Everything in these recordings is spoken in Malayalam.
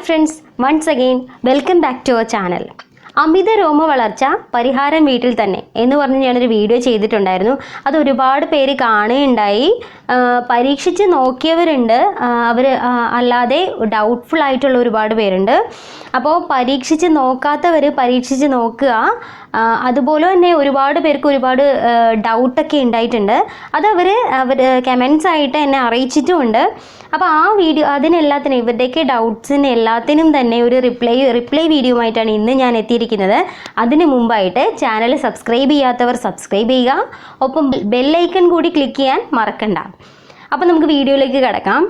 friends, once again welcome back to our channel. അമിത രോമ വളർച്ച പരിഹാരം വീട്ടിൽ തന്നെ എന്ന് പറഞ്ഞ് ഞാനൊരു വീഡിയോ ചെയ്തിട്ടുണ്ടായിരുന്നു. അത് ഒരുപാട് പേര് കാണുകയുണ്ടായി. പരീക്ഷിച്ച് നോക്കിയവരുണ്ട്, അവർ അല്ലാതെ ഡൗട്ട്ഫുൾ ആയിട്ടുള്ള ഒരുപാട് പേരുണ്ട്. അപ്പോൾ പരീക്ഷിച്ച് നോക്കാത്തവർ പരീക്ഷിച്ച് നോക്കുക. അതുപോലെ തന്നെ ഒരുപാട് പേർക്ക് ഒരുപാട് ഡൗട്ടൊക്കെ ഉണ്ടായിട്ടുണ്ട്. അത് അവർ കമൻസ് ആയിട്ട് എന്നെ അറിയിച്ചിട്ടുമുണ്ട്. അപ്പോൾ ആ വീഡിയോ അതിനെല്ലാത്തിനും ഇവരുടെയൊക്കെ ഡൗട്ട്സിന് എല്ലാത്തിനും തന്നെ ഒരു റിപ്ലൈ വീഡിയോ ആയിട്ടാണ് ഇന്ന് ഞാൻ എത്തിയിരിക്കുന്നത്. അതിന് മുമ്പായിട്ട് ചാനൽ സബ്സ്ക്രൈബ് ചെയ്യാത്തവർ സബ്സ്ക്രൈബ് ചെയ്യുക, ഒപ്പം ബെല്ലൈക്കൺ കൂടി ക്ലിക്ക് ചെയ്യാൻ മറക്കണ്ട. അപ്പോൾ നമുക്ക് വീഡിയോയിലേക്ക് കിടക്കാം.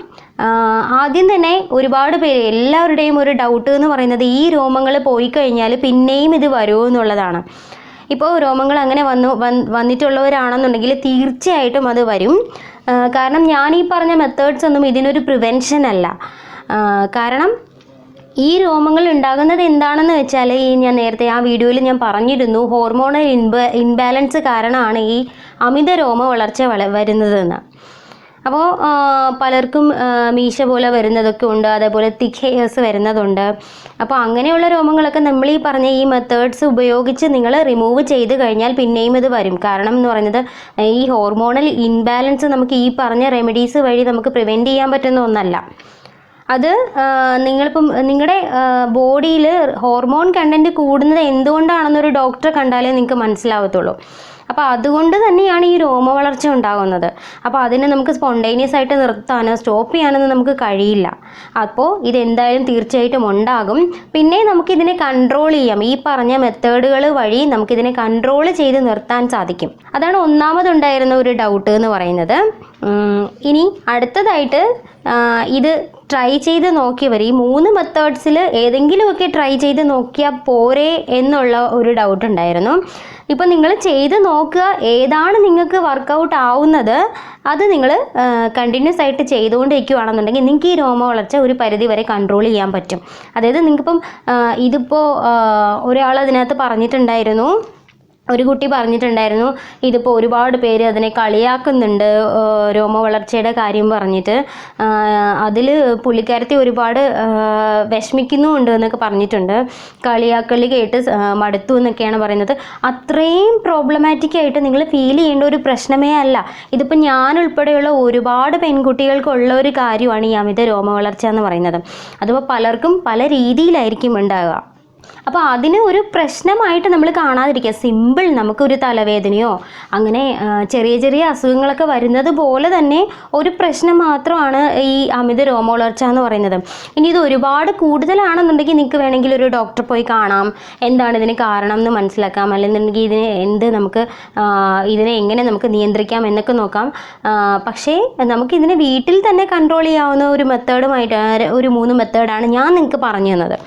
ആദ്യം തന്നെ ഒരുപാട് പേര് എല്ലാവരുടെയും ഒരു ഡൗട്ട് എന്ന് പറയുന്നത് ഈ രോമങ്ങൾ പോയി കഴിഞ്ഞാൽ പിന്നെയും ഇത് വരുമോ എന്നുള്ളതാണ്. ഇപ്പോൾ രോമങ്ങൾ അങ്ങനെ വന്നിട്ടുള്ളവരാണെന്നുണ്ടെങ്കിൽ തീർച്ചയായിട്ടും അത് വരും. കാരണം ഞാൻ ഈ പറഞ്ഞ മെത്തേഡ്സ് ഒന്നും ഇതിനൊരു പ്രിവെൻഷൻ അല്ല. കാരണം ഈ രോമങ്ങൾ ഉണ്ടാകുന്നത് എന്താണെന്ന് വെച്ചാൽ ഞാൻ നേരത്തെ ആ വീഡിയോയിൽ ഞാൻ പറഞ്ഞിരുന്നു, ഹോർമോണൽ ഇൻബാലൻസ് കാരണമാണ് ഈ അമിത രോമ വളർച്ച വരുന്നതെന്ന്. അപ്പോൾ പലർക്കും മീശ പോലെ വരുന്നതൊക്കെ ഉണ്ട്, അതേപോലെ തിക്ക് ഹെയർസ് വരുന്നതുണ്ട്. അപ്പോൾ അങ്ങനെയുള്ള രോമങ്ങളൊക്കെ നമ്മൾ ഈ പറഞ്ഞ ഈ മെത്തേഡ്സ് ഉപയോഗിച്ച് നിങ്ങൾ റിമൂവ് ചെയ്ത് കഴിഞ്ഞാൽ പിന്നെയും ഇത് വരും. കാരണം എന്ന് പറയുന്നത് ഈ ഹോർമോണൽ ഇൻബാലൻസ് നമുക്ക് ഈ പറഞ്ഞ റെമഡീസ് വഴി നമുക്ക് പ്രിവെൻറ്റ് ചെയ്യാൻ പറ്റുന്ന ഒന്നല്ല. അത് നിങ്ങളിപ്പം നിങ്ങളുടെ ബോഡിയിൽ ഹോർമോൺ കണ്ടൻറ്റ് കൂടുന്നത് എന്തുകൊണ്ടാണെന്നൊരു ഡോക്ടറെ കണ്ടാലേ നിങ്ങൾക്ക് മനസ്സിലാവത്തുള്ളൂ. അപ്പോൾ അതുകൊണ്ട് തന്നെയാണ് ഈ രോമ വളർച്ച ഉണ്ടാകുന്നത്. അപ്പോൾ അതിനെ നമുക്ക് സ്പോണ്ടേനിയസ് ആയിട്ട് നിർത്താനോ സ്റ്റോപ്പ് ചെയ്യാനൊന്നും നമുക്ക് കഴിയില്ല. അപ്പോൾ ഇതെന്തായാലും തീർച്ചയായിട്ടും ഉണ്ടാകും. പിന്നെ നമുക്കിതിനെ കൺട്രോൾ ചെയ്യാം. ഈ പറഞ്ഞ മെത്തേഡുകൾ വഴി നമുക്കിതിനെ കൺട്രോൾ ചെയ്ത് നിർത്താൻ സാധിക്കും. അതാണ് ഒന്നാമതുണ്ടായിരുന്ന ഒരു ഡൗട്ട് എന്ന് പറയുന്നത്. ഇനി അടുത്തതായിട്ട് ഇത് ട്രൈ ചെയ്ത് നോക്കിയവർ ഈ 3 മെത്തേഡ്സിൽ ഏതെങ്കിലുമൊക്കെ ട്രൈ ചെയ്ത് നോക്കിയാൽ പോരെ എന്നുള്ള ഒരു ഡൗട്ട് ഉണ്ടായിരുന്നു. ഇപ്പം നിങ്ങൾ ചെയ്ത് നോക്കുക, ഏതാണ് നിങ്ങൾക്ക് വർക്കൗട്ട് ആവുന്നത് അത് നിങ്ങൾ കണ്ടിന്യൂസ് ആയിട്ട് ചെയ്തുകൊണ്ടിരിക്കുകയാണെന്നുണ്ടെങ്കിൽ നിങ്ങൾക്ക് ഈ രോമ വളർച്ച ഒരു പരിധി വരെ കൺട്രോൾ ചെയ്യാൻ പറ്റും. അതായത് നിങ്ങൾക്കിപ്പം ഇതിപ്പോൾ ഒരാൾ അതിനകത്ത് പറഞ്ഞിട്ടുണ്ടായിരുന്നു, ഒരു കുട്ടി പറഞ്ഞിട്ടുണ്ടായിരുന്നു, ഇതിപ്പോൾ ഒരുപാട് പേര് അതിനെ കളിയാക്കുന്നുണ്ട് രോമ വളർച്ചയുടെ കാര്യം പറഞ്ഞിട്ട്. അതിൽ പുള്ളിക്കാരത്തി ഒരുപാട് വിഷമിക്കുന്നുമുണ്ട് എന്നൊക്കെ പറഞ്ഞിട്ടുണ്ട്. കളിയാക്കളി കേട്ട് മടുത്തു എന്നൊക്കെയാണ് പറയുന്നത്. അത്രയും പ്രോബ്ലമാറ്റിക് ആയിട്ട് നിങ്ങൾ ഫീൽ ചെയ്യേണ്ട ഒരു പ്രശ്നമേ അല്ല. ഇതിപ്പോൾ ഞാൻ ഉൾപ്പെടെയുള്ള ഒരുപാട് പെൺകുട്ടികൾക്കുള്ള ഒരു കാര്യമാണ് ഈ അമിത രോമ വളർച്ച എന്ന് പറയുന്നത്. അതിപ്പോൾ പലർക്കും പല രീതിയിലായിരിക്കും ഉണ്ടാകുക. അപ്പോൾ അതിന് ഒരു പ്രശ്നമായിട്ട് നമ്മൾ കാണാതിരിക്കുക. സിമ്പിൾ, നമുക്കൊരു തലവേദനയോ അങ്ങനെ ചെറിയ ചെറിയ അസുഖങ്ങളൊക്കെ വരുന്നത് പോലെ തന്നെ ഒരു പ്രശ്നം മാത്രമാണ് ഈ അമിത രോമ വളർച്ച എന്ന് പറയുന്നത്. ഇനി ഇത് ഒരുപാട് കൂടുതലാണെന്നുണ്ടെങ്കിൽ നിങ്ങൾക്ക് വേണമെങ്കിൽ ഒരു ഡോക്ടറെ പോയി കാണാം, എന്താണ് ഇതിന് കാരണം എന്ന് മനസ്സിലാക്കാം. അല്ലെന്നുണ്ടെങ്കിൽ ഇതിനെ എങ്ങനെ നമുക്ക് നിയന്ത്രിക്കാം എന്നൊക്കെ നോക്കാം. പക്ഷേ നമുക്കിതിനെ വീട്ടിൽ തന്നെ കൺട്രോൾ ചെയ്യാവുന്ന ഒരു മെത്തേഡുമായിട്ട് ഒരു 3 മെത്തേഡാണ് ഞാൻ നിങ്ങൾക്ക് പറഞ്ഞു തന്നത്.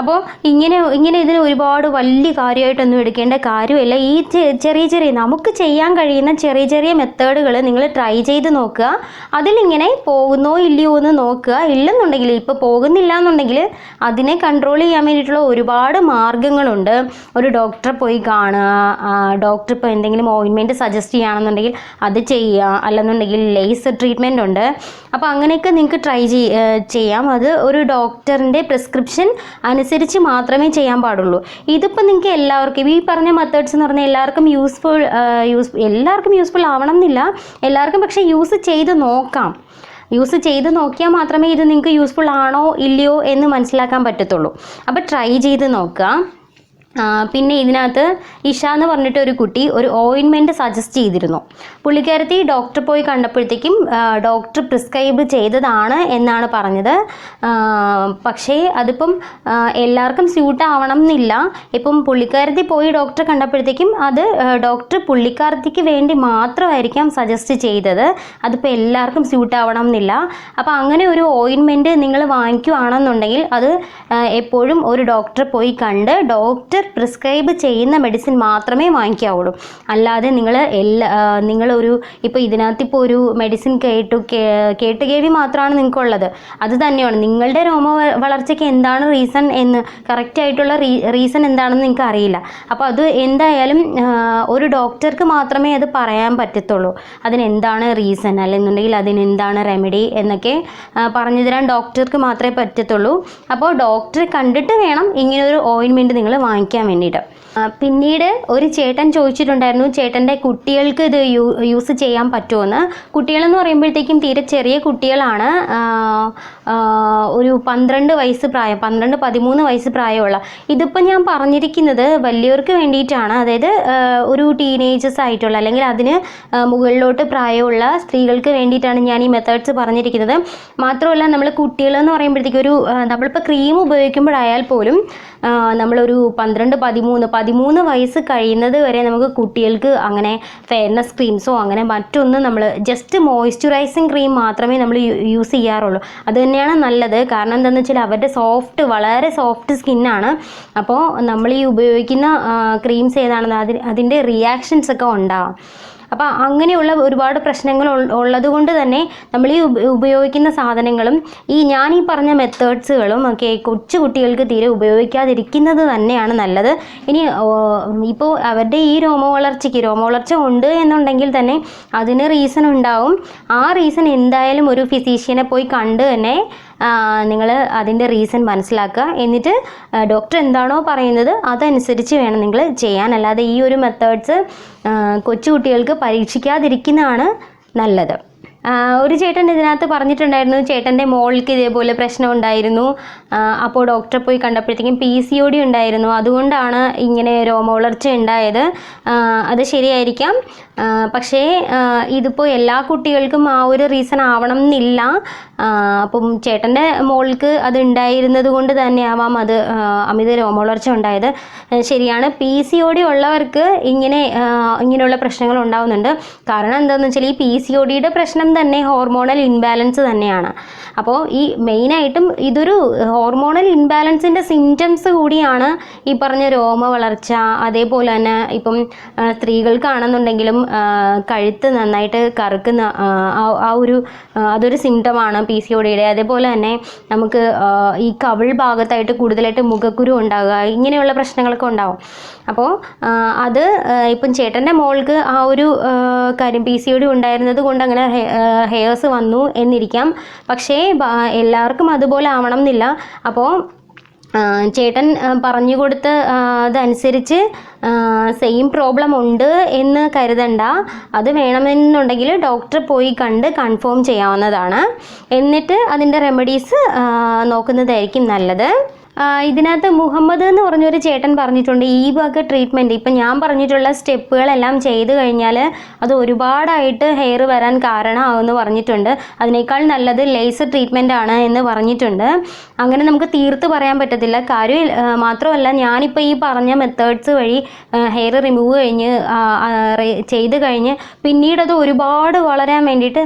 അപ്പോൾ ഇങ്ങനെ ഇതിന് ഒരുപാട് വലിയ കാര്യമായിട്ടൊന്നും എടുക്കേണ്ട കാര്യമില്ല. ഈ ചെറിയ നമുക്ക് ചെയ്യാൻ കഴിയുന്ന ചെറിയ മെത്തേഡുകൾ നിങ്ങൾ ട്രൈ ചെയ്ത് നോക്കുക. അതിലിങ്ങനെ പോകുന്നോ ഇല്ലയോ എന്ന് നോക്കുക. ഇല്ലെന്നുണ്ടെങ്കിൽ ഇപ്പോൾ പോകുന്നില്ല എന്നുണ്ടെങ്കിൽ അതിനെ കൺട്രോൾ ചെയ്യാൻ വേണ്ടിയിട്ടുള്ള ഒരുപാട് മാർഗ്ഗങ്ങളുണ്ട്. ഒരു ഡോക്ടറെ പോയി കാണുക, ഡോക്ടർ ഇപ്പോൾ എന്തെങ്കിലും ഓയിൻമെൻറ്റ് സജസ്റ്റ് ചെയ്യുകയാണെന്നുണ്ടെങ്കിൽ അത് ചെയ്യുക. അല്ലെന്നുണ്ടെങ്കിൽ ലേസർ ട്രീറ്റ്മെൻറ്റ് ഉണ്ട്. അപ്പോൾ അങ്ങനെയൊക്കെ നിങ്ങൾക്ക് ട്രൈ ചെയ്യാം. അത് ഒരു ഡോക്ടറിൻ്റെ പ്രിസ്ക്രിപ്ഷൻ അനുസരിച്ച് മാത്രമേ ചെയ്യാൻ പാടുള്ളൂ. ഇതിപ്പോൾ നിങ്ങൾക്ക് എല്ലാവർക്കും ഈ പറഞ്ഞ മെത്തേഡ്സ് എന്ന് പറഞ്ഞാൽ എല്ലാവർക്കും യൂസ്ഫുൾ ആവണം എന്നില്ല. എല്ലാവർക്കും പക്ഷേ യൂസ് ചെയ്ത് നോക്കിയാൽ മാത്രമേ ഇത് നിങ്ങൾക്ക് യൂസ്ഫുൾ ആണോ ഇല്ലയോ എന്ന് മനസ്സിലാക്കാൻ പറ്റത്തുള്ളൂ. അപ്പോൾ ട്രൈ ചെയ്ത് നോക്കുക. പിന്നെ ഇതിനകത്ത് ഇഷ എന്ന് പറഞ്ഞിട്ട് ഒരു കുട്ടി ഒരു ഓയിൻമെൻറ്റ് സജസ്റ്റ് ചെയ്തിരുന്നു. പുള്ളിക്കാരത്തി ഡോക്ടർ പോയി കണ്ടപ്പോഴത്തേക്കും ഡോക്ടർ പ്രിസ്ക്രൈബ് ചെയ്തതാണ് എന്നാണ് പറഞ്ഞത്. പക്ഷേ അതിപ്പം എല്ലാവർക്കും സ്യൂട്ട് ആവണം എന്നില്ല. ഇപ്പം പുള്ളിക്കാരത്തി പോയി ഡോക്ടറെ കണ്ടപ്പോഴത്തേക്കും അത് ഡോക്ടർ പുള്ളിക്കാരത്തിക്ക് വേണ്ടി മാത്രമായിരിക്കാം സജസ്റ്റ് ചെയ്തത്. അതിപ്പോൾ എല്ലാവർക്കും സ്യൂട്ട് ആവണം എന്നില്ല. അപ്പോൾ അങ്ങനെ ഒരു ഓയിൻമെൻറ്റ് നിങ്ങൾ വാങ്ങിക്കുകയാണെന്നുണ്ടെങ്കിൽ അത് എപ്പോഴും ഒരു ഡോക്ടറെ പോയി കണ്ട് ഡോക്ടർ ഡോക്ടർ പ്രിസ്ക്രൈബ് ചെയ്യുന്ന മെഡിസിൻ മാത്രമേ വാങ്ങിക്കാവുള്ളൂ. അല്ലാതെ നിങ്ങളൊരു ഇപ്പോൾ ഇതിനകത്ത് ഇപ്പോൾ ഒരു മെഡിസിൻ കേട്ടുകേൾവി മാത്രമാണ് നിങ്ങൾക്കുള്ളത്. അത് തന്നെയാണ് നിങ്ങളുടെ രോമ വളർച്ചയ്ക്ക് എന്താണ് റീസൺ എന്ന് കറക്റ്റായിട്ടുള്ള റീസൺ എന്താണെന്ന് നിങ്ങൾക്ക് അറിയില്ല. അപ്പോൾ അത് എന്തായാലും ഒരു ഡോക്ടർക്ക് മാത്രമേ അത് പറയാൻ പറ്റത്തുള്ളൂ. അതിനെന്താണ് റീസൺ അല്ലെന്നുണ്ടെങ്കിൽ അതിനെന്താണ് റെമഡി എന്നൊക്കെ പറഞ്ഞു തരാൻ ഡോക്ടർക്ക് മാത്രമേ പറ്റത്തുള്ളൂ. അപ്പോൾ ഡോക്ടറെ കണ്ടിട്ട് വേണം ഇങ്ങനൊരു ഓയിൻമെൻറ്റ് നിങ്ങൾ വാങ്ങിക്കാൻ വേണ്ടിയിട്ട്. പിന്നീട് ഒരു ചേട്ടൻ ചോദിച്ചിട്ടുണ്ടായിരുന്നു ചേട്ടൻ്റെ കുട്ടികൾക്ക് ഇത് യൂസ് ചെയ്യാൻ പറ്റുമെന്ന്. കുട്ടികളെന്ന് പറയുമ്പോഴത്തേക്കും തീരെ ചെറിയ കുട്ടികളാണ്. ഒരു 12 വയസ്സ് പ്രായം, 12-13 വയസ്സ് പ്രായമുള്ള. ഇതിപ്പോൾ ഞാൻ പറഞ്ഞിരിക്കുന്നത് വലിയവർക്ക് വേണ്ടിയിട്ടാണ്. അതായത് ഒരു ടീനേജേഴ്സ് ആയിട്ടുള്ള അല്ലെങ്കിൽ അതിന് മുകളിലോട്ട് പ്രായമുള്ള സ്ത്രീകൾക്ക് വേണ്ടിയിട്ടാണ് ഞാൻ ഈ മെത്തേഡ്സ് പറഞ്ഞിരിക്കുന്നത്. മാത്രമല്ല നമ്മൾ കുട്ടികളെന്ന് പറയുമ്പോഴത്തേക്കും നമ്മളിപ്പോൾ ക്രീം ഉപയോഗിക്കുമ്പോഴായാൽ പോലും നമ്മളൊരു 12-13 വയസ്സ് കഴിയുന്നത് വരെ നമുക്ക് കുട്ടികൾക്ക് അങ്ങനെ ഫെയർനെസ് ക്രീംസോ അങ്ങനെ മറ്റൊന്നും നമ്മൾ ജസ്റ്റ് മോയ്സ്ചറൈസിങ് ക്രീം മാത്രമേ നമ്മൾ യൂസ് ചെയ്യാറുള്ളൂ. അത് തന്നെയാണ് നല്ലത്. കാരണം എന്താണെന്ന് വെച്ചാൽ അവരുടെ വളരെ സോഫ്റ്റ് സ്കിന്നാണ്. അപ്പോൾ നമ്മൾ ഈ ഉപയോഗിക്കുന്ന ക്രീംസ് ഏതാണെന്ന് അതിൻ്റെ റിയാക്ഷൻസ് ഒക്കെ ഉണ്ടാവാം. അപ്പോൾ അങ്ങനെയുള്ള ഒരുപാട് പ്രശ്നങ്ങൾ ഉള്ളത് കൊണ്ട് തന്നെ നമ്മൾ ഈ ഉപയോഗിക്കുന്ന സാധനങ്ങളും ഞാൻ ഈ പറഞ്ഞ മെത്തേഡ്സുകളും ഒക്കെ കൊച്ചു കുട്ടികൾക്ക് തീരെ ഉപയോഗിക്കാതിരിക്കുന്നത് തന്നെയാണ് നല്ലത്. ഇനി ഇപ്പോൾ അവരുടെ ഈ രോമവളർച്ച ഉണ്ട് എന്നുണ്ടെങ്കിൽ തന്നെ അതിന് റീസൺ ഉണ്ടാവും. ആ റീസൺ എന്തായാലും ഒരു ഫിസീഷ്യനെ പോയി കണ്ട് തന്നെ നിങ്ങൾ അതിൻ്റെ റീസൺ മനസ്സിലാക്കുക. എന്നിട്ട് ഡോക്ടർ എന്താണോ പറയുന്നത് അതനുസരിച്ച് വേണം നിങ്ങൾ ചെയ്യാൻ. അല്ലാതെ ഈ ഒരു മെത്തേഡ്സ് കൊച്ചുകുട്ടികൾക്ക് പരീക്ഷിക്കാതിരിക്കുന്നതാണ് നല്ലത്. ഒരു ചേട്ടൻ ഇതിനകത്ത് പറഞ്ഞിട്ടുണ്ടായിരുന്നു ചേട്ടൻ്റെ മോൾക്ക് ഇതേപോലെ പ്രശ്നം ഉണ്ടായിരുന്നു. അപ്പോൾ ഡോക്ടറെ പോയി കണ്ടപ്പോഴത്തേക്കും PCOD ഉണ്ടായിരുന്നു, അതുകൊണ്ടാണ് ഇങ്ങനെ രോമവളർച്ച ഉണ്ടായത്. അത് ശരിയായിരിക്കാം. പക്ഷേ ഇതിപ്പോൾ എല്ലാ കുട്ടികൾക്കും ആ ഒരു റീസൺ ആവണം എന്നില്ല. അപ്പം ചേട്ടൻ്റെ മോൾക്ക് അത് ഉണ്ടായിരുന്നത് കൊണ്ട് തന്നെ ആവാം അത് അമിത രോമവളർച്ച ഉണ്ടായത്. ശരിയാണ്, PCOD ഉള്ളവർക്ക് ഇങ്ങനെയുള്ള പ്രശ്നങ്ങൾ ഉണ്ടാവുന്നുണ്ട്. കാരണം എന്താണെന്ന് വെച്ചാൽ ഈ PCODയുടെ പ്രശ്നം തന്നെ ഹോർമോണൽ ഇൻബാലൻസ് തന്നെയാണ്. അപ്പോൾ ഈ മെയിനായിട്ടും ഇതൊരു ഹോർമോണൽ ഇൻബാലൻസിൻ്റെ സിംറ്റംസ് കൂടിയാണ് ഈ പറഞ്ഞ രോമ വളർച്ച. അതേപോലെ തന്നെ ഇപ്പം സ്ത്രീകൾക്കാണെന്നുണ്ടെങ്കിലും കഴുത്ത് നന്നായിട്ട് കറുക്കുന്ന അതൊരു സിംറ്റമാണ് PCODയുടെ. അതേപോലെ തന്നെ നമുക്ക് ഈ കവിൾ ഭാഗത്തായിട്ട് കൂടുതലായിട്ട് മുഖക്കുരു ഉണ്ടാകുക, ഇങ്ങനെയുള്ള പ്രശ്നങ്ങളൊക്കെ ഉണ്ടാവും. അപ്പോൾ അത് ഇപ്പം ചേട്ടൻ്റെ മോൾക്ക് ആ ഒരു കാര്യം PCOD ഉണ്ടായിരുന്നത് കൊണ്ട് അങ്ങനെ ഹെയർസ് വന്നു എന്നിരിക്കാം. പക്ഷേ എല്ലാവർക്കും അതുപോലെ ആവണം എന്നില്ല. അപ്പോൾ ചേട്ടൻ പറഞ്ഞു കൊടുത്ത് അതനുസരിച്ച് സെയിം പ്രോബ്ലം ഉണ്ട് എന്ന് കരുതണ്ട. അത് വേണമെന്നുണ്ടെങ്കിൽ ഡോക്ടറെ പോയി കണ്ട് കൺഫേം ചെയ്യാവുന്നതാണ്. എന്നിട്ട് അതിൻ്റെ റെമഡീസ് നോക്കുന്നതായിരിക്കും നല്ലത്. ഇതിനകത്ത് മുഹമ്മദ് എന്ന് പറഞ്ഞൊരു ചേട്ടൻ പറഞ്ഞിട്ടുണ്ട് ഈ വക ട്രീറ്റ്മെൻറ്റ് ഇപ്പം ഞാൻ പറഞ്ഞിട്ടുള്ള സ്റ്റെപ്പുകളെല്ലാം ചെയ്ത് കഴിഞ്ഞാൽ അത് ഒരുപാടായിട്ട് ഹെയർ വരാൻ കാരണമാകുമെന്ന് പറഞ്ഞിട്ടുണ്ട്. അതിനേക്കാൾ നല്ലത് ലേസർ ട്രീറ്റ്മെൻ്റ് ആണ് എന്ന് പറഞ്ഞിട്ടുണ്ട്. അങ്ങനെ നമുക്ക് തീർത്ത് പറയാൻ പറ്റത്തില്ല. കാര്യം മാത്രമല്ല, ഞാനിപ്പോൾ ഈ പറഞ്ഞ മെത്തേഡ്സ് വഴി ഹെയർ റിമൂവ് ചെയ്ത് കഴിഞ്ഞ് പിന്നീട് അത് ഒരുപാട് വളരാൻ വേണ്ടിയിട്ട്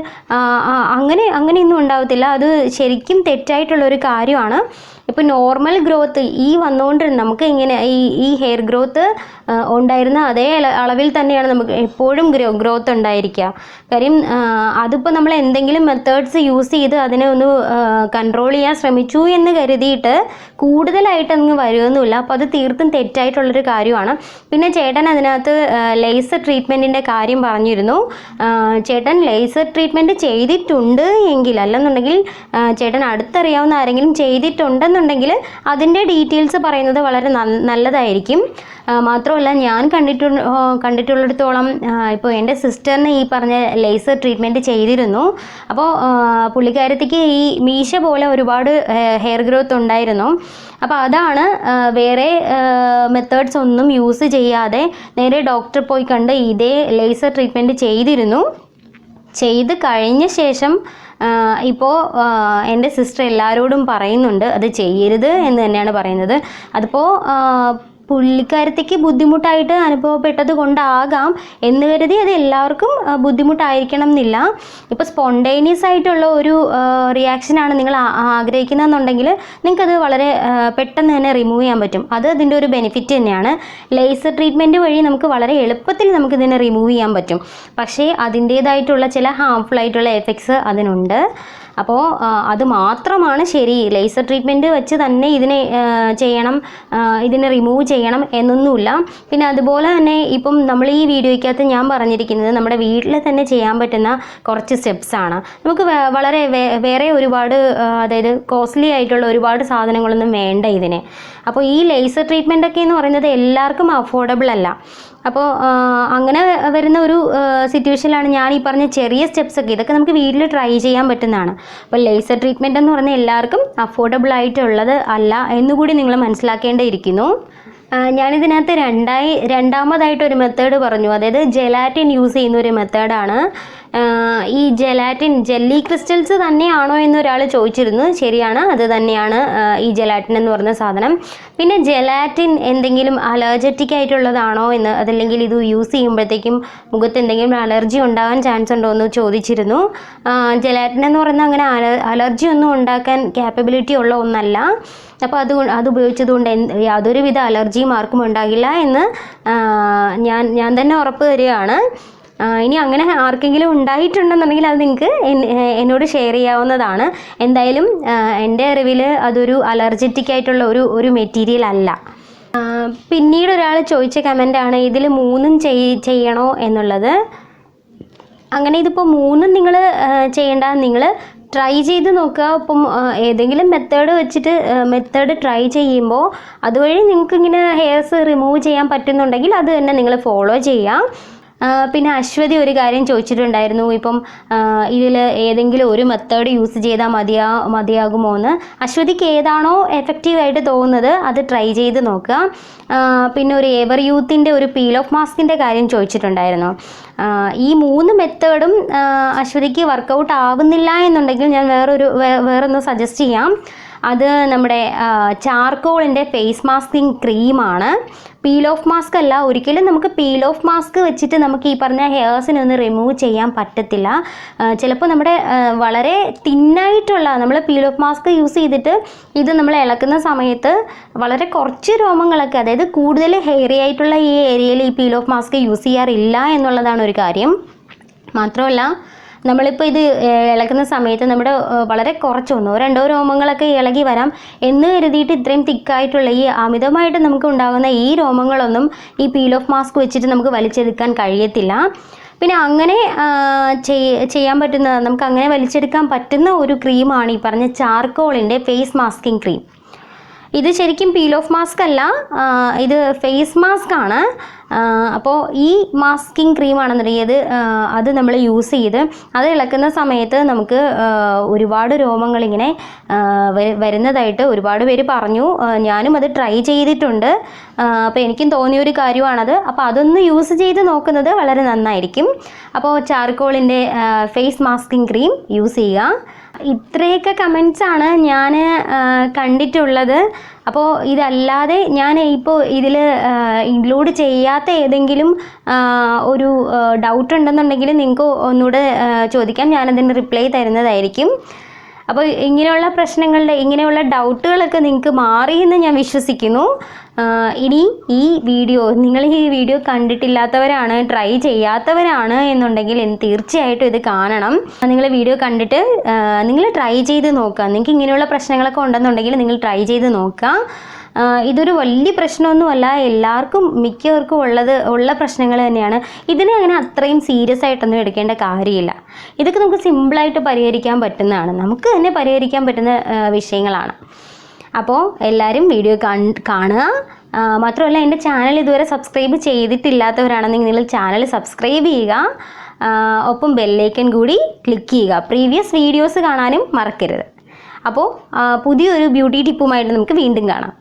അങ്ങനെയൊന്നും ഉണ്ടാവത്തില്ല. അത് ശരിക്കും തെറ്റായിട്ടുള്ളൊരു കാര്യമാണ്. ഇപ്പോൾ നോർമൽ ഗ്രോത്ത് വന്നുകൊണ്ടിരുന്ന നമുക്ക് ഇങ്ങനെ ഈ ഹെയർ ഗ്രോത്ത് ഉണ്ടായിരുന്ന അതേ അളവിൽ തന്നെയാണ് നമുക്ക് എപ്പോഴും ഗ്രോത്ത് ഉണ്ടായിരിക്കുക. കാര്യം അതിപ്പോൾ നമ്മൾ എന്തെങ്കിലും മെത്തേഡ്സ് യൂസ് ചെയ്ത് അതിനെ ഒന്ന് കൺട്രോൾ ചെയ്യാൻ ശ്രമിച്ചു എന്ന് കരുതിയിട്ട് കൂടുതലായിട്ട് അങ്ങ് വരുമൊന്നുമില്ല. അപ്പോൾ അത് തീർത്തും തെറ്റായിട്ടുള്ളൊരു കാര്യമാണ്. പിന്നെ ചേട്ടൻ അതിനകത്ത് ലേസർ ട്രീറ്റ്മെൻറ്റിൻ്റെ കാര്യം പറഞ്ഞിരുന്നു. ചേട്ടൻ ലേസർ ട്രീറ്റ്മെൻറ്റ് ചെയ്തിട്ടുണ്ട് എങ്കിൽ, അല്ലെന്നുണ്ടെങ്കിൽ ചേട്ടൻ അടുത്തറിയാവുന്ന ആരെങ്കിലും ചെയ്തിട്ടുണ്ടെന്നുണ്ടെങ്കിൽ അതിൻ്റെ ഡീറ്റെയിൽസ് പറയുന്നത് വളരെ നല്ലതായിരിക്കും. മാത്രമല്ല ഞാൻ കണ്ടിട്ടുള്ളിടത്തോളം ഇപ്പോൾ എൻ്റെ സിസ്റ്ററിന് ഈ പറഞ്ഞ ലേസർ ട്രീറ്റ്മെൻറ്റ് ചെയ്തിരുന്നു. അപ്പോൾ പുള്ളിക്കാരത്തിക്ക് ഈ മീശ പോലെ ഒരുപാട് ഹെയർ ഗ്രോത്ത് ഉണ്ടായിരുന്നു. അപ്പോൾ അതാണ് വേറെ മെത്തേഡ്സ് ഒന്നും യൂസ് ചെയ്യാതെ നേരെ ഡോക്ടറെ പോയി കണ്ട് ഇതേ ലേസർ ട്രീറ്റ്മെൻറ്റ് ചെയ്തിരുന്നു. ചെയ്ത് കഴിഞ്ഞ ശേഷം ഇപ്പോൾ എൻ്റെ സിസ്റ്റർ എല്ലാവരോടും പറയുന്നുണ്ട് അത് ചെയ്യരുത് എന്ന് തന്നെയാണ് പറയുന്നത്. അതിപ്പോൾ പുള്ളിക്കാരത്തേക്ക് ബുദ്ധിമുട്ടായിട്ട് അനുഭവപ്പെട്ടത് കൊണ്ടാകാം എന്ന് കരുതി അത് എല്ലാവർക്കും ബുദ്ധിമുട്ടായിരിക്കണം എന്നില്ല. ഇപ്പോൾ സ്പോണ്ടേനിയസ് ആയിട്ടുള്ള ഒരു റിയാക്ഷനാണ് നിങ്ങൾ ആഗ്രഹിക്കുന്നതെന്നുണ്ടെങ്കിൽ നിങ്ങൾക്കത് വളരെ പെട്ടെന്ന് തന്നെ റിമൂവ് ചെയ്യാൻ പറ്റും. അത് അതിൻ്റെ ഒരു ബെനിഫിറ്റ് തന്നെയാണ്. ലേസർ ട്രീറ്റ്മെൻറ്റ് വഴി നമുക്ക് വളരെ എളുപ്പത്തിൽ നമുക്കിതിനെ റിമൂവ് ചെയ്യാൻ പറ്റും. പക്ഷേ അതിൻ്റേതായിട്ടുള്ള ചില ഹാംഫുൾ ആയിട്ടുള്ള എഫക്ട്സ് അതിനുണ്ട്. അപ്പോൾ അത് മാത്രമാണ് ശരി. ലേസർ ട്രീറ്റ്മെൻറ്റ് വെച്ച് തന്നെ ഇതിനെ ചെയ്യണം, ഇതിനെ റിമൂവ് ചെയ്യണം എന്നൊന്നുമില്ല. പിന്നെ അതുപോലെ തന്നെ ഇപ്പം നമ്മൾ ഈ വീഡിയോയ്ക്കകത്ത് ഞാൻ പറഞ്ഞിരിക്കുന്നത് നമ്മുടെ വീട്ടിൽ തന്നെ ചെയ്യാൻ പറ്റുന്ന കുറച്ച് സ്റ്റെപ്സാണ്. നമുക്ക് വളരെ വേറെ ഒരുപാട് അതായത് കോസ്റ്റ്ലി ആയിട്ടുള്ള ഒരുപാട് സാധനങ്ങളൊന്നും വേണ്ട ഇതിന്. അപ്പോൾ ഈ ലേസർ ട്രീറ്റ്മെൻറ്റൊക്കെ എന്ന് പറയുന്നത് എല്ലാവർക്കും അഫോർഡബിൾ അല്ല. അപ്പോൾ അങ്ങനെ വരുന്ന ഒരു സിറ്റുവേഷനിലാണ് ഞാൻ ഈ പറഞ്ഞ ചെറിയ സ്റ്റെപ്സൊക്കെ, ഇതൊക്കെ നമുക്ക് വീട്ടിൽ ട്രൈ ചെയ്യാൻ പറ്റുന്നതാണ്. അപ്പോൾ ലേസർ ട്രീറ്റ്മെൻറ്റ് എന്ന് പറഞ്ഞാൽ എല്ലാവർക്കും അഫോർഡബിൾ ആയിട്ടുള്ളത് അല്ല എന്നുകൂടി നിങ്ങൾ മനസ്സിലാക്കേണ്ടിയിരിക്കുന്നു. ഞാനിതിനകത്ത് രണ്ടാമതായിട്ടൊരു മെത്തേഡ് പറഞ്ഞു, അതായത് ജെലാറ്റിൻ യൂസ് ചെയ്യുന്ന ഒരു മെത്തേഡാണ്. ഈ ജെലാറ്റിൻ ജെല്ലി ക്രിസ്റ്റൽസ് തന്നെയാണോ എന്നൊരാൾ ചോദിച്ചിരുന്നു. ശരിയാണ്, അത് തന്നെയാണ് ഈ ജെലാറ്റിൻ എന്ന് പറയുന്ന സാധനം. പിന്നെ ജെലാറ്റിൻ എന്തെങ്കിലും അലർജറ്റിക് ആയിട്ടുള്ളതാണോ എന്ന്, അതല്ലെങ്കിൽ ഇത് യൂസ് ചെയ്യുമ്പോഴത്തേക്കും മുഖത്ത് എന്തെങ്കിലും അലർജി ഉണ്ടാകാൻ ചാൻസ് ഉണ്ടോ എന്ന് ചോദിച്ചിരുന്നു. ജെലാറ്റിൻ എന്ന് പറയുന്നത് അങ്ങനെ അലർജി ഒന്നും ഉണ്ടാക്കാൻ ക്യാപ്പബിലിറ്റി ഉള്ള ഒന്നല്ല. അപ്പോൾ അത് ഉപയോഗിച്ചതുകൊണ്ട് യാതൊരുവിധ അലർജിയും ആർക്കും ഉണ്ടാകില്ല എന്ന് ഞാൻ തന്നെ ഉറപ്പ് തരികയാണ്. ഇനി അങ്ങനെ ആർക്കെങ്കിലും ഉണ്ടായിട്ടുണ്ടെന്നുണ്ടെങ്കിൽ അത് നിങ്ങൾക്ക് എന്നോട് ഷെയർ ചെയ്യാവുന്നതാണ്. എന്തായാലും എൻ്റെ അറിവിൽ അതൊരു അലർജറ്റിക് ആയിട്ടുള്ള ഒരു മെറ്റീരിയൽ അല്ല. പിന്നീട് ഒരാൾ ചോദിച്ച കമൻ്റാണ് ഇതിൽ 3 ചെയ്യണോ എന്നുള്ളത്. അങ്ങനെ ഇതിപ്പോൾ 3 നിങ്ങൾ ചെയ്യേണ്ട, നിങ്ങൾ ട്രൈ ചെയ്ത് നോക്കുക. ഇപ്പം ഏതെങ്കിലും മെത്തേഡ് വെച്ചിട്ട് മെത്തേഡ് ട്രൈ ചെയ്യുമ്പോൾ അതുവഴി നിങ്ങൾക്ക് ഇങ്ങനെ ഹെയർസ് റിമൂവ് ചെയ്യാൻ പറ്റുന്നുണ്ടെങ്കിൽ അത് തന്നെ നിങ്ങൾ ഫോളോ ചെയ്യാം. പിന്നെ അശ്വതി ഒരു കാര്യം ചോദിച്ചിട്ടുണ്ടായിരുന്നു, ഇപ്പം ഇതിൽ ഏതെങ്കിലും ഒരു മെത്തേഡ് യൂസ് ചെയ്താൽ മതിയാകുമോ എന്ന്. അശ്വതിക്ക് ഏതാണോ എഫക്റ്റീവായിട്ട് തോന്നുന്നത് അത് ട്രൈ ചെയ്ത് നോക്കുക. പിന്നെ ഒരു എവർ യൂത്തിൻ്റെ ഒരു പീൽ ഓഫ് മാസ്കിൻ്റെ കാര്യം ചോദിച്ചിട്ടുണ്ടായിരുന്നു. ഈ 3 മെത്തേഡും അശ്വതിക്ക് വർക്കൗട്ട് ആവുന്നില്ല എന്നുണ്ടെങ്കിൽ ഞാൻ വേറൊന്ന് സജസ്റ്റ് ചെയ്യാം. അത് നമ്മുടെ ചാർക്കോളിൻ്റെ ഫേസ് മാസ്കിങ് ക്രീമാണ്. പീൽ ഓഫ് മാസ്ക് അല്ല. ഒരിക്കലും നമുക്ക് പീൽ ഓഫ് മാസ്ക് വെച്ചിട്ട് നമുക്ക് ഈ പറഞ്ഞ ഹെയർസിനൊന്ന് റിമൂവ് ചെയ്യാൻ പറ്റത്തില്ല. ചിലപ്പോൾ നമ്മുടെ വളരെ തിന്നായിട്ടുള്ള നമ്മൾ പീൽ ഓഫ് മാസ്ക് യൂസ് ചെയ്തിട്ട് ഇത് നമ്മൾ ഇളക്കുന്ന സമയത്ത് വളരെ കുറച്ച് രോമങ്ങളൊക്കെ, അതായത് കൂടുതൽ ഹെയറി ആയിട്ടുള്ള ഈ ഏരിയയിൽ ഈ പീൽ ഓഫ് മാസ്ക് യൂസ് ചെയ്യാറില്ല എന്നുള്ളതാണ് ഒരു കാര്യം. മാത്രമല്ല നമ്മളിപ്പോൾ ഇത് ഇളക്കുന്ന സമയത്ത് നമ്മുടെ വളരെ കുറച്ച് 1-2 രോമങ്ങളൊക്കെ ഇളകി വരാം എന്ന് കരുതിയിട്ട് ഇത്രയും തിക്കായിട്ടുള്ള ഈ അമിതമായിട്ട് നമുക്ക് ഉണ്ടാകുന്ന ഈ രോമങ്ങളൊന്നും ഈ പീൽ ഓഫ് മാസ്ക് വെച്ചിട്ട് നമുക്ക് വലിച്ചെടുക്കാൻ കഴിയത്തില്ല. പിന്നെ അങ്ങനെ ചെയ്യാൻ പറ്റുന്ന, നമുക്ക് അങ്ങനെ വലിച്ചെടുക്കാൻ പറ്റുന്ന ഒരു ക്രീമാണ് ഈ പറഞ്ഞ ചാർക്കോളിൻ്റെ ഫേസ് മാസ്കിങ് ക്രീം. ഇത് ശരിക്കും പീൽ ഓഫ് മാസ്ക് അല്ല, ഇത് ഫേസ് മാസ്ക് ആണ്. അപ്പോൾ ഈ മാസ്കിങ് ക്രീമാണെന്നുണ്ടെങ്കിൽ അത് നമ്മൾ യൂസ് ചെയ്ത് അത് ഇളക്കുന്ന സമയത്ത് നമുക്ക് ഒരുപാട് രോമങ്ങളിങ്ങനെ വരുന്നതായിട്ട് ഒരുപാട് പേര് പറഞ്ഞു. ഞാനും അത് ട്രൈ ചെയ്തിട്ടുണ്ട്. അപ്പോൾ എനിക്കും തോന്നിയൊരു കാര്യമാണത്. അപ്പോൾ അതൊന്ന് യൂസ് ചെയ്ത് നോക്കുന്നത് വളരെ നന്നായിരിക്കും. അപ്പോൾ ചാർക്കോളിൻ്റെ ഫേസ് മാസ്കിങ് ക്രീം യൂസ് ചെയ്യുക. ഇത്രയൊക്കെ കമൻസാണ് ഞാൻ കണ്ടിട്ടുള്ളത്. അപ്പോൾ ഇതല്ലാതെ ഞാൻ ഇപ്പോൾ ഇതിൽ ഇൻക്ലൂഡ് ചെയ്യാത്ത ഏതെങ്കിലും ഒരു ഡൗട്ട് ഉണ്ടെന്നുണ്ടെങ്കിൽ നിങ്ങൾക്ക് ഒന്നുകൂടെ ചോദിക്കാം, ഞാനതിന് റിപ്ലൈ തരുന്നതായിരിക്കും. അപ്പോൾ ഇങ്ങനെയുള്ള ഡൗട്ടുകളൊക്കെ നിങ്ങൾക്ക് മാറിയെന്ന് ഞാൻ വിശ്വസിക്കുന്നു. ഇനി നിങ്ങൾ ഈ വീഡിയോ കണ്ടിട്ടില്ലാത്തവരാണ്, ട്രൈ ചെയ്യാത്തവരാണ് എന്നുണ്ടെങ്കിൽ തീർച്ചയായിട്ടും ഇത് കാണണം. നിങ്ങൾ വീഡിയോ കണ്ടിട്ട് നിങ്ങൾ ട്രൈ ചെയ്ത് നോക്കുക. നിങ്ങൾക്ക് ഇങ്ങനെയുള്ള പ്രശ്നങ്ങളൊക്കെ ഉണ്ടെന്നുണ്ടെങ്കിൽ നിങ്ങൾ ട്രൈ ചെയ്ത് നോക്കുക. ഇതൊരു വലിയ പ്രശ്നമൊന്നുമല്ല, എല്ലാവർക്കും മിക്കവർക്കും ഉള്ള പ്രശ്നങ്ങൾ തന്നെയാണ്. ഇതിനെ അങ്ങനെ അത്രയും സീരിയസ് ആയിട്ടൊന്നും എടുക്കേണ്ട കാര്യമില്ല. ഇതൊക്കെ നമുക്ക് സിമ്പിളായിട്ട് പരിഹരിക്കാൻ പറ്റുന്നതാണ്, നമുക്ക് തന്നെ പരിഹരിക്കാൻ പറ്റുന്ന വിഷയങ്ങളാണ്. അപ്പോൾ എല്ലാവരും വീഡിയോ കാണുക. മാത്രമല്ല എൻ്റെ ചാനൽ ഇതുവരെ സബ്സ്ക്രൈബ് ചെയ്തിട്ടില്ലാത്തവരാണെന്നെങ്കിൽ നിങ്ങൾ ചാനൽ സബ്സ്ക്രൈബ് ചെയ്യുക. ഒപ്പം ബെല്ലൈക്കൺ കൂടി ക്ലിക്ക് ചെയ്യുക. പ്രീവിയസ് വീഡിയോസ് കാണാനും മറക്കരുത്. അപ്പോൾ പുതിയൊരു ബ്യൂട്ടി ടിപ്പുമായിട്ട് നമുക്ക് വീണ്ടും കാണാം.